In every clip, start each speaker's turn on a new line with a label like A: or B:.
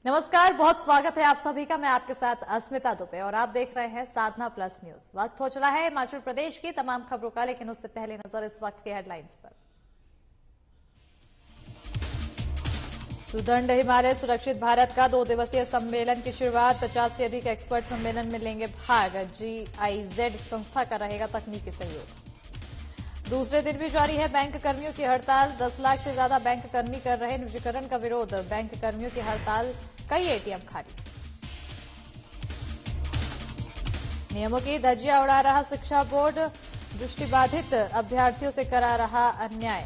A: नमस्कार, बहुत स्वागत है आप सभी का। मैं आपके साथ अस्मिता दुबे और आप देख रहे हैं साधना प्लस न्यूज। वक्त हो चला है हिमाचल प्रदेश की तमाम खबरों का, लेकिन उससे पहले नजर इस वक्त के हेडलाइंस पर। सुदंड हिमालय सुरक्षित भारत का 2 दिवसीय सम्मेलन की शुरुआत। 50 से अधिक एक्सपर्ट सम्मेलन में लेंगे भाग। GIZ संस्था का रहेगा तकनीकी सहयोग। दूसरे दिन भी जारी है बैंक कर्मियों की हड़ताल। 10 लाख से ज्यादा बैंक कर्मी कर रहे निजीकरण का विरोध। बैंक कर्मियों की हड़ताल, कई ATM खाली। नियमों की धज्जियां उड़ा रहा शिक्षा बोर्ड। दृष्टिबाधित अभ्यर्थियों से करा रहा अन्याय।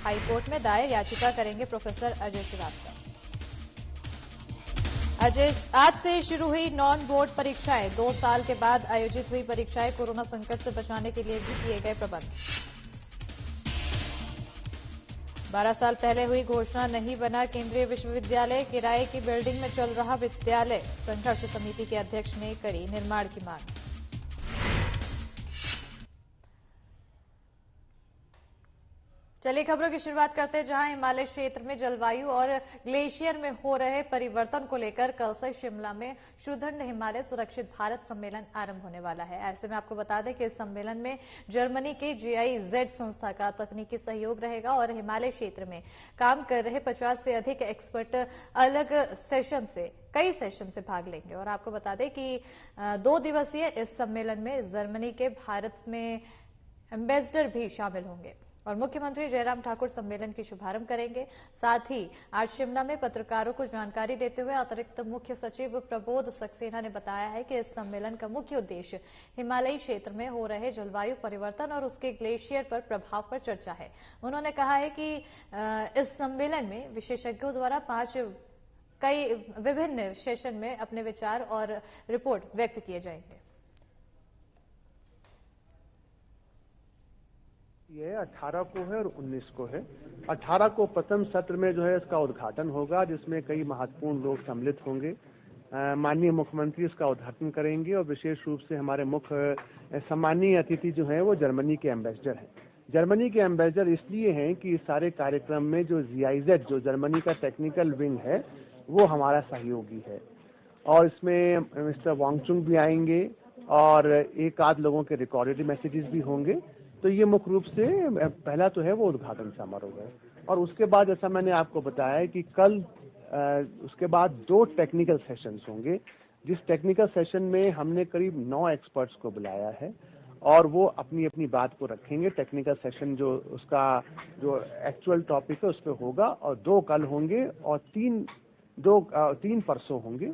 A: हाईकोर्ट में दायर याचिका करेंगे प्रोफेसर अजय श्रीवास्तव। आज से शुरू हुई नॉन बोर्ड परीक्षाएं। 2 साल के बाद आयोजित हुई परीक्षाएं। कोरोना संकट से बचाने के लिए भी किए गए प्रबंध। 12 साल पहले हुई घोषणा नहीं बना केंद्रीय विश्वविद्यालय। किराए की बिल्डिंग में चल रहा विद्यालय। संघर्ष समिति के अध्यक्ष ने करी निर्माण की मांग। चलिए खबरों की शुरुआत करते हैं, जहां हिमालय क्षेत्र में जलवायु और ग्लेशियर में हो रहे परिवर्तन को लेकर कल से शिमला में सुदृढ़ हिमालय सुरक्षित भारत सम्मेलन आरंभ होने वाला है। ऐसे में आपको बता दें कि इस सम्मेलन में जर्मनी के GIZ संस्था का तकनीकी सहयोग रहेगा और हिमालय क्षेत्र में काम कर रहे 50 से अधिक एक्सपर्ट अलग कई सेशन से भाग लेंगे। और आपको बता दें कि 2 दिवसीय इस सम्मेलन में जर्मनी के भारत में एम्बेसडर भी शामिल होंगे और मुख्यमंत्री जयराम ठाकुर सम्मेलन की शुभारंभ करेंगे। साथ ही आज शिमला में पत्रकारों को जानकारी देते हुए अतिरिक्त मुख्य सचिव प्रबोध सक्सेना ने बताया है कि इस सम्मेलन का मुख्य उद्देश्य हिमालयी क्षेत्र में हो रहे जलवायु परिवर्तन और उसके ग्लेशियर पर प्रभाव पर चर्चा है। उन्होंने कहा है कि इस सम्मेलन में विशेषज्ञों द्वारा कई विभिन्न सेशन में अपने विचार और रिपोर्ट व्यक्त किए जाएंगे।
B: ये 18 को है और 19 को है। 18 को प्रथम सत्र में जो है इसका उद्घाटन होगा, जिसमें कई महत्वपूर्ण लोग सम्मिलित होंगे। माननीय मुख्यमंत्री इसका उद्घाटन करेंगे और विशेष रूप से हमारे मुख्य सम्मानीय अतिथि जो है वो जर्मनी के एम्बेसडर हैं। जर्मनी के एम्बेसडर इसलिए हैं कि इस सारे कार्यक्रम में जो GIZ जो जर्मनी का टेक्निकल विंग है वो हमारा सहयोगी है और इसमें मिस्टर वांगचुंग भी आएंगे और एक आध लोगों के रिकॉर्डेड मैसेजेस भी होंगे। तो ये मुख्य रूप से पहला तो है वो उद्घाटन समारोह है और उसके बाद जैसा मैंने आपको बताया कि कल उसके बाद 2 टेक्निकल सेशंस होंगे, जिस टेक्निकल सेशन में हमने करीब 9 एक्सपर्ट्स को बुलाया है और वो अपनी अपनी बात को रखेंगे। टेक्निकल सेशन जो उसका जो एक्चुअल टॉपिक है उस पर होगा और 2 कल होंगे और 3 परसों होंगे।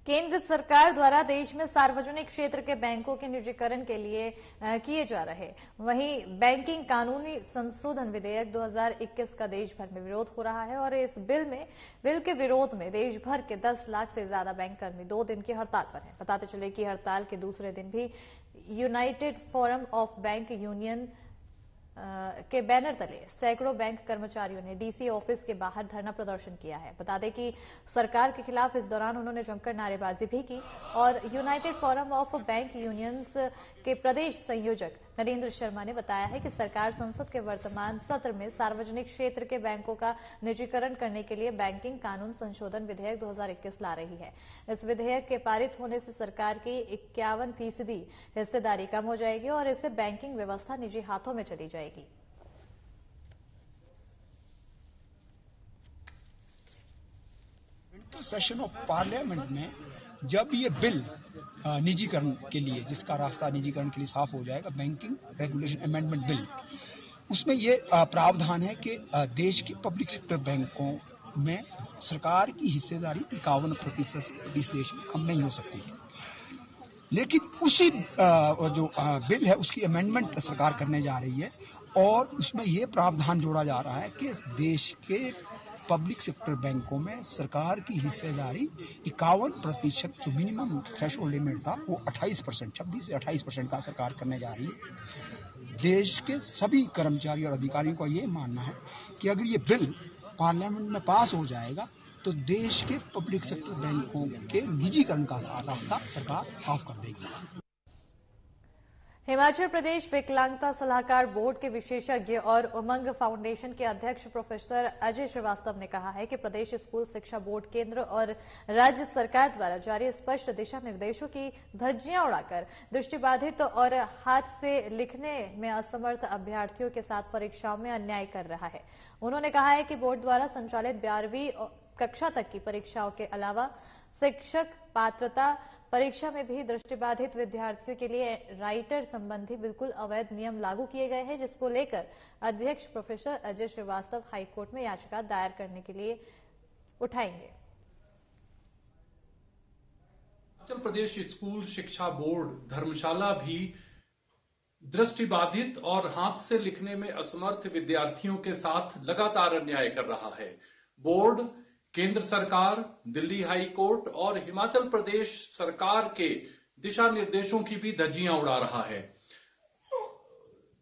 A: केंद्र सरकार द्वारा देश में सार्वजनिक क्षेत्र के बैंकों के निजीकरण के लिए किए जा रहे वहीं बैंकिंग कानूनी संशोधन विधेयक 2021 का देश भर में विरोध हो रहा है और इस बिल के विरोध में देश भर के 10 लाख से ज्यादा बैंक कर्मी 2 दिन की हड़ताल पर हैं। बताते चले कि हड़ताल के दूसरे दिन भी United forum of bank union के बैनर तले सैकड़ों बैंक कर्मचारियों ने DC ऑफिस के बाहर धरना प्रदर्शन किया है। बता दें कि सरकार के खिलाफ इस दौरान उन्होंने जमकर नारेबाजी भी की और United forum of bank unions के प्रदेश संयोजक नरेंद्र शर्मा ने बताया है कि सरकार संसद के वर्तमान सत्र में सार्वजनिक क्षेत्र के बैंकों का निजीकरण करने के लिए बैंकिंग कानून संशोधन विधेयक 2021 ला रही है। इस विधेयक के पारित होने से सरकार की 51% हिस्सेदारी कम हो जाएगी और इससे बैंकिंग व्यवस्था निजी हाथों में चली जाएगी।
C: विंटर सेशन ऑफ पार्लियामेंट में जब ये बिल निजीकरण के लिए, जिसका रास्ता निजीकरण के लिए साफ हो जाएगा, बैंकिंग रेगुलेशन अमेंडमेंट बिल, उसमें ये प्रावधान है कि देश के पब्लिक सेक्टर बैंकों में सरकार की हिस्सेदारी 51% से इस देश में कम नहीं हो सकती। लेकिन उसी जो बिल है उसकी अमेंडमेंट सरकार करने जा रही है और उसमें ये प्रावधान जोड़ा जा रहा है कि देश के पब्लिक सेक्टर बैंकों में सरकार की हिस्सेदारी 51%, जो मिनिमम थ्रेशोल्ड लिमिट था वो 28%, 26 से 28% का सरकार करने जा रही है। देश के सभी कर्मचारी और अधिकारियों का ये मानना है कि अगर ये बिल पार्लियामेंट में पास हो जाएगा तो देश के पब्लिक सेक्टर बैंकों के निजीकरण का रास्ता सरकार साफ कर देगी।
A: हिमाचल प्रदेश विकलांगता सलाहकार बोर्ड के विशेषज्ञ और उमंग फाउंडेशन के अध्यक्ष प्रोफेसर अजय श्रीवास्तव ने कहा है कि प्रदेश स्कूल शिक्षा बोर्ड केंद्र और राज्य सरकार द्वारा जारी स्पष्ट दिशा निर्देशों की धज्जियां उड़ाकर दृष्टिबाधित और हाथ से लिखने में असमर्थ अभ्यर्थियों के साथ परीक्षाओं में अन्याय कर रहा है। उन्होंने कहा है कि बोर्ड द्वारा संचालित 12वीं कक्षा तक की परीक्षाओं के अलावा शिक्षक पात्रता परीक्षा में भी दृष्टिबाधित विद्यार्थियों के लिए राइटर संबंधी बिल्कुल अवैध नियम लागू किए गए हैं, जिसको लेकर अध्यक्ष प्रोफेसर अजय श्रीवास्तव हाईकोर्ट में याचिका दायर करने के लिए उठाएंगे।
D: हिमाचल प्रदेश स्कूल शिक्षा बोर्ड धर्मशाला भी दृष्टिबाधित और हाथ से लिखने में असमर्थ विद्यार्थियों के साथ लगातार अन्याय कर रहा है। बोर्ड केंद्र सरकार, दिल्ली हाई कोर्ट और हिमाचल प्रदेश सरकार के दिशा निर्देशों की भी धज्जियां उड़ा रहा है।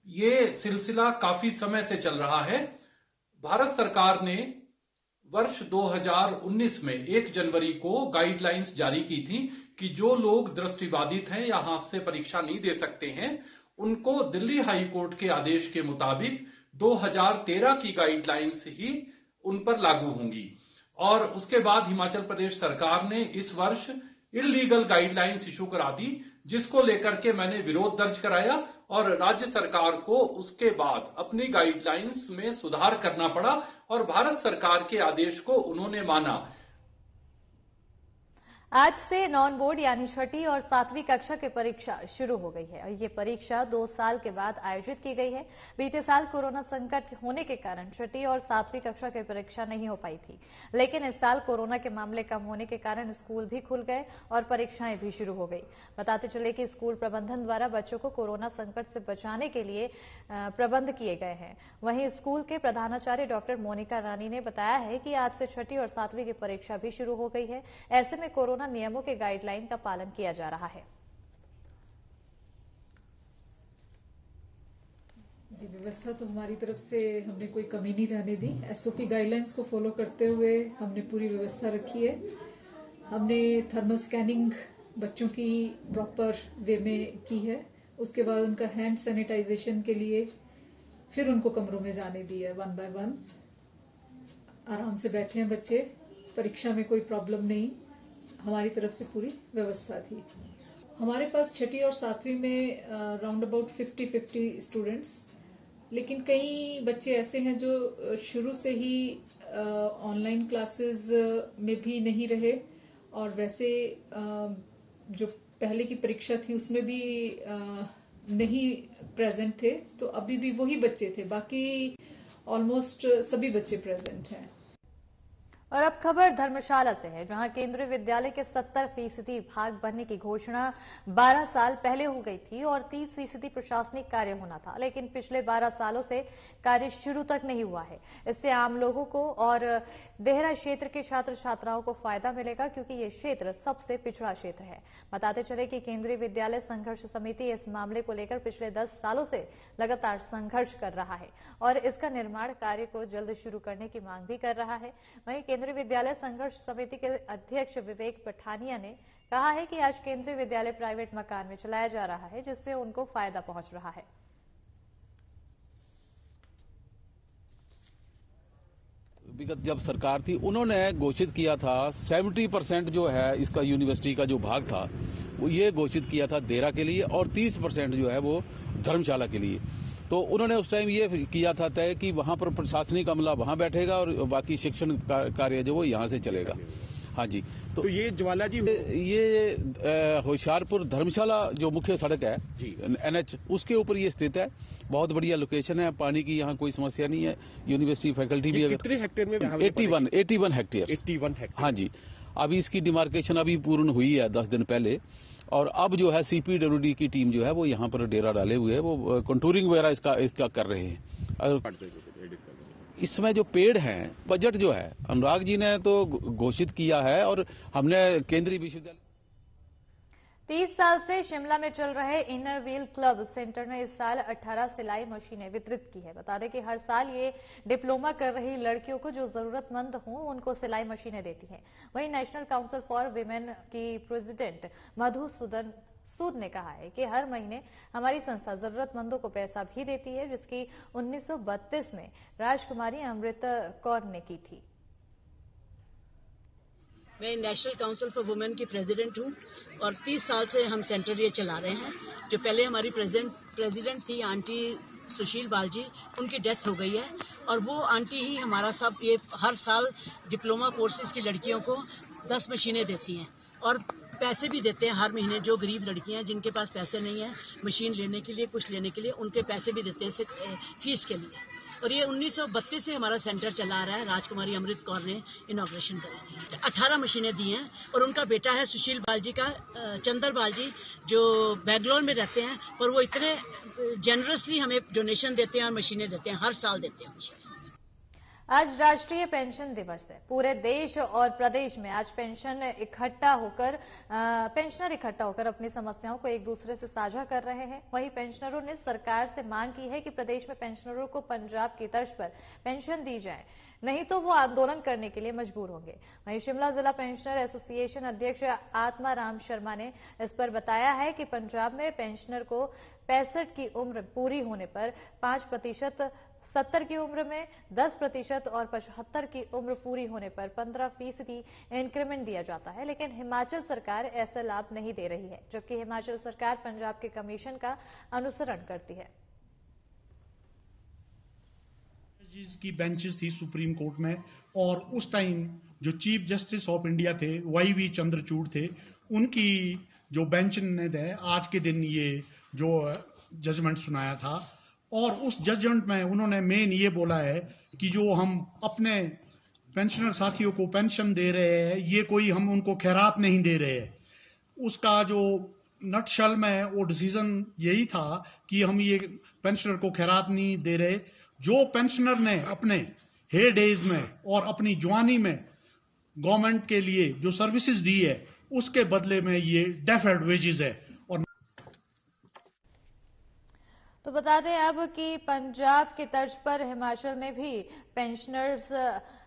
D: ये सिलसिला काफी समय से चल रहा है। भारत सरकार ने वर्ष 2019 में 1 जनवरी को गाइडलाइंस जारी की थी कि जो लोग दृष्टिबाधित हैं या हाथ से परीक्षा नहीं दे सकते हैं, उनको दिल्ली हाई कोर्ट के आदेश के मुताबिक 2013 की गाइडलाइंस ही उन पर लागू होंगी। और उसके बाद हिमाचल प्रदेश सरकार ने इस वर्ष इलीगल गाइडलाइंस इशू करा दी, जिसको लेकर के मैंने विरोध दर्ज कराया और राज्य सरकार को उसके बाद अपनी गाइडलाइंस में सुधार करना पड़ा और भारत सरकार के आदेश को उन्होंने माना।
A: आज से नॉन बोर्ड यानी 6ठी और 7वीं कक्षा की परीक्षा शुरू हो गई है। ये परीक्षा 2 साल के बाद आयोजित की गई है। बीते साल कोरोना संकट होने के कारण 6ठी और 7वीं कक्षा की परीक्षा नहीं हो पाई थी, लेकिन इस साल कोरोना के मामले कम होने के कारण स्कूल भी खुल गए और परीक्षाएं भी शुरू हो गई। बताते चले कि स्कूल प्रबंधन द्वारा बच्चों को कोरोना संकट से बचाने के लिए प्रबंध किए गए हैं। वहीं स्कूल के प्रधानाचार्य डॉक्टर मोनिका रानी ने बताया है कि आज से 6ठी और 7वीं की परीक्षा भी शुरू हो गई है। ऐसे में कोरोना नियमों के गाइडलाइन का पालन किया जा रहा है।
E: जी, व्यवस्था तो हमारी तरफ से हमने कोई कमी नहीं रहने दी। एसओपी गाइडलाइंस को फॉलो करते हुए हमने पूरी व्यवस्था रखी है। हमने थर्मल स्कैनिंग बच्चों की प्रॉपर वे में की है। उसके बाद उनका हैंड सैनिटाइजेशन के लिए फिर उनको कमरों में जाने दी है 1 by 1। आराम से बैठे हैं बच्चे, परीक्षा में कोई प्रॉब्लम नहीं, हमारी तरफ से पूरी व्यवस्था थी। हमारे पास 6ठी और 7वीं में राउंड अबाउट 50-50 स्टूडेंट्स, लेकिन कई बच्चे ऐसे हैं जो शुरू से ही ऑनलाइन क्लासेस में भी नहीं रहे और वैसे जो पहले की परीक्षा थी उसमें भी नहीं प्रेजेंट थे, तो अभी भी वही बच्चे थे। बाकी ऑलमोस्ट सभी बच्चे प्रेजेंट हैं।
A: और अब खबर धर्मशाला से है, जहां केंद्रीय विद्यालय के 70% भाग बनने की घोषणा 12 साल पहले हो गई थी और 30% प्रशासनिक कार्य होना था, लेकिन पिछले 12 सालों से कार्य शुरू तक नहीं हुआ है। इससे आम लोगों को और देहरा क्षेत्र के छात्र छात्राओं को फायदा मिलेगा, क्योंकि ये क्षेत्र सबसे पिछड़ा क्षेत्र है। बताते चले कि केंद्रीय विद्यालय संघर्ष समिति इस मामले को लेकर पिछले 10 सालों से लगातार संघर्ष कर रहा है और इसका निर्माण कार्य को जल्द शुरू करने की मांग भी कर रहा है। वहीं केंद्रीय विद्यालय संघर्ष समिति के अध्यक्ष विवेक पठानिया ने कहा है कि आज केंद्रीय विद्यालय प्राइवेट मकान में चलाया जा रहा है, जिससे उनको फायदा पहुंच रहा है।
F: विगत जब सरकार थी उन्होंने घोषित किया था 70% जो है इसका यूनिवर्सिटी का जो भाग था वो ये घोषित किया था देहरा के लिए और 30% जो है वो धर्मशाला के लिए। तो उन्होंने उस टाइम ये किया था तय कि वहां पर प्रशासनिक अमला वहां बैठेगा और बाकी शिक्षण कार्य जो वो यहाँ से चलेगा। हाँ जी, तो ये ज्वाला जी ये होशियारपुर धर्मशाला जो मुख्य सड़क है NH, उसके ऊपर ये स्थित है। बहुत बढ़िया लोकेशन है, पानी की यहाँ कोई समस्या नहीं है। यूनिवर्सिटी फैकल्टी भी कितने हेक्टेयर में 81 हेक्टेयर। हाँ जी, अभी इसकी डिमार्केशन अभी पूर्ण हुई है 10 दिन पहले और अब जो है CPWD की टीम जो है वो यहाँ पर डेरा डाले हुए है, वो कंटूरिंग वगैरह इसका कर रहे हैं। इसमें जो पेड़ हैं, बजट जो है अनुराग जी ने तो घोषित किया है और हमने केंद्रीय विश्वविद्यालय
A: 30 साल से शिमला में चल रहे इनर व्हील क्लब सेंटर ने इस साल 18 सिलाई मशीनें वितरित की है। बता दें कि हर साल ये डिप्लोमा कर रही लड़कियों को जो जरूरतमंद हों उनको सिलाई मशीनें देती है। वहीं नेशनल काउंसिल फॉर विमेन की प्रेसिडेंट मधुसूदन सूद ने कहा है कि हर महीने हमारी संस्था जरूरतमंदों को पैसा भी देती है, जिसकी 1932 में राजकुमारी अमृत कौर ने की थी।
G: मैं नेशनल काउंसिल फॉर वुमेन की प्रेसिडेंट हूँ और 30 साल से हम सेंटर ये चला रहे हैं। जो पहले हमारी प्रेसिडेंट थी आंटी सुशील बाल जी, उनकी डेथ हो गई है और वो आंटी ही हमारा सब ये हर साल डिप्लोमा कोर्सेज की लड़कियों को 10 मशीनें देती हैं और पैसे भी देते हैं हर महीने। जो गरीब लड़कियां हैं जिनके पास पैसे नहीं है मशीन लेने के लिए, कुछ लेने के लिए, उनके पैसे भी देते हैं फीस के लिए। और ये 1932 से हमारा सेंटर चला आ रहा है। राजकुमारी अमृत कौर ने इनॉग्रेशन करी थी। 18 मशीनें दी हैं और उनका बेटा है सुशील बाल जी का, चंदर बाल जी, जो बेंगलोर में रहते हैं, पर वो इतने जेनरसली हमें डोनेशन देते हैं और मशीनें देते हैं, हर साल देते हैं मशीनें।
A: आज राष्ट्रीय पेंशन दिवस है। पूरे देश और प्रदेश में आज पेंशनर इकट्ठा होकर अपनी समस्याओं को एक दूसरे से साझा कर रहे हैं। वहीं पेंशनरों ने सरकार से मांग की है कि प्रदेश में पेंशनरों को पंजाब की तर्ज पर पेंशन दी जाए, नहीं तो वो आंदोलन करने के लिए मजबूर होंगे। वहीं शिमला जिला पेंशनर एसोसिएशन अध्यक्ष आत्मा राम शर्मा ने इस पर बताया है कि पंजाब में पेंशनर को 65 की उम्र पूरी होने पर 5%, 70 की उम्र में 10% और 75 की उम्र पूरी होने पर 15% इंक्रीमेंट दिया जाता है। लेकिन हिमाचल सरकार ऐसा लाभ नहीं दे रही है, जबकि हिमाचल सरकार पंजाब के कमीशन का अनुसरण करती है।
H: की बेंचेस थी सुप्रीम कोर्ट में और उस टाइम जो चीफ जस्टिस ऑफ इंडिया थे YV चंद्रचूड़ थे, उनकी जो बेंच ने आज के दिन ये जो जजमेंट सुनाया था और उस जजमेंट में उन्होंने मेन ये बोला है कि जो हम अपने पेंशनर साथियों को पेंशन दे रहे हैं, ये कोई हम उनको खैरात नहीं दे रहे हैं। उसका जो नटशल में वो डिसीजन यही था कि हम ये पेंशनर को खैरात नहीं दे रहे। जो पेंशनर ने अपने हेयर डेज में और अपनी जवानी में गवर्नमेंट के लिए जो सर्विसेज दी है, उसके बदले में ये डेफर्ड वेजेस है। और
A: तो बता दें अब कि पंजाब की तर्ज पर हिमाचल में भी पेंशनर्स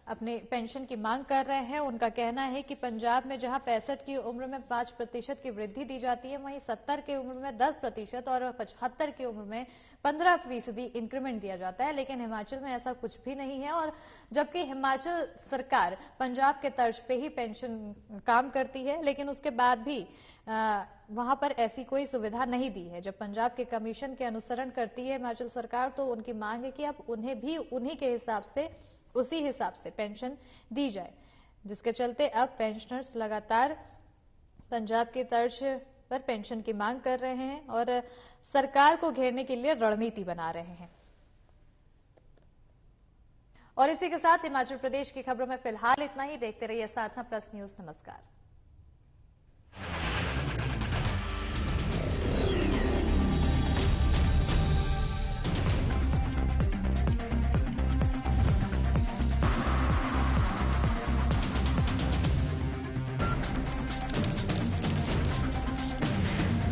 A: अपनी पेंशन की मांग कर रहे हैं। उनका कहना है कि पंजाब में जहां 65 की उम्र में 5% की वृद्धि दी जाती है, वहीं 70 की उम्र में 10% और 75 की उम्र में 15% इंक्रीमेंट दिया जाता है। लेकिन हिमाचल में ऐसा कुछ भी नहीं है, और जबकि हिमाचल सरकार पंजाब के तर्ज पे ही पेंशन काम करती है, लेकिन उसके बाद भी वहां पर ऐसी कोई सुविधा नहीं दी है। जब पंजाब के कमीशन के अनुसरण करती है हिमाचल सरकार, तो उनकी मांग है कि अब उन्हें भी उन्हीं के हिसाब से, उसी हिसाब से पेंशन दी जाए, जिसके चलते अब पेंशनर्स लगातार पंजाब की तर्ज पर पेंशन की मांग कर रहे हैं और सरकार को घेरने के लिए रणनीति बना रहे हैं। और इसी के साथ हिमाचल प्रदेश की खबरों में फिलहाल इतना ही। देखते रहिए साधना प्लस न्यूज। नमस्कार।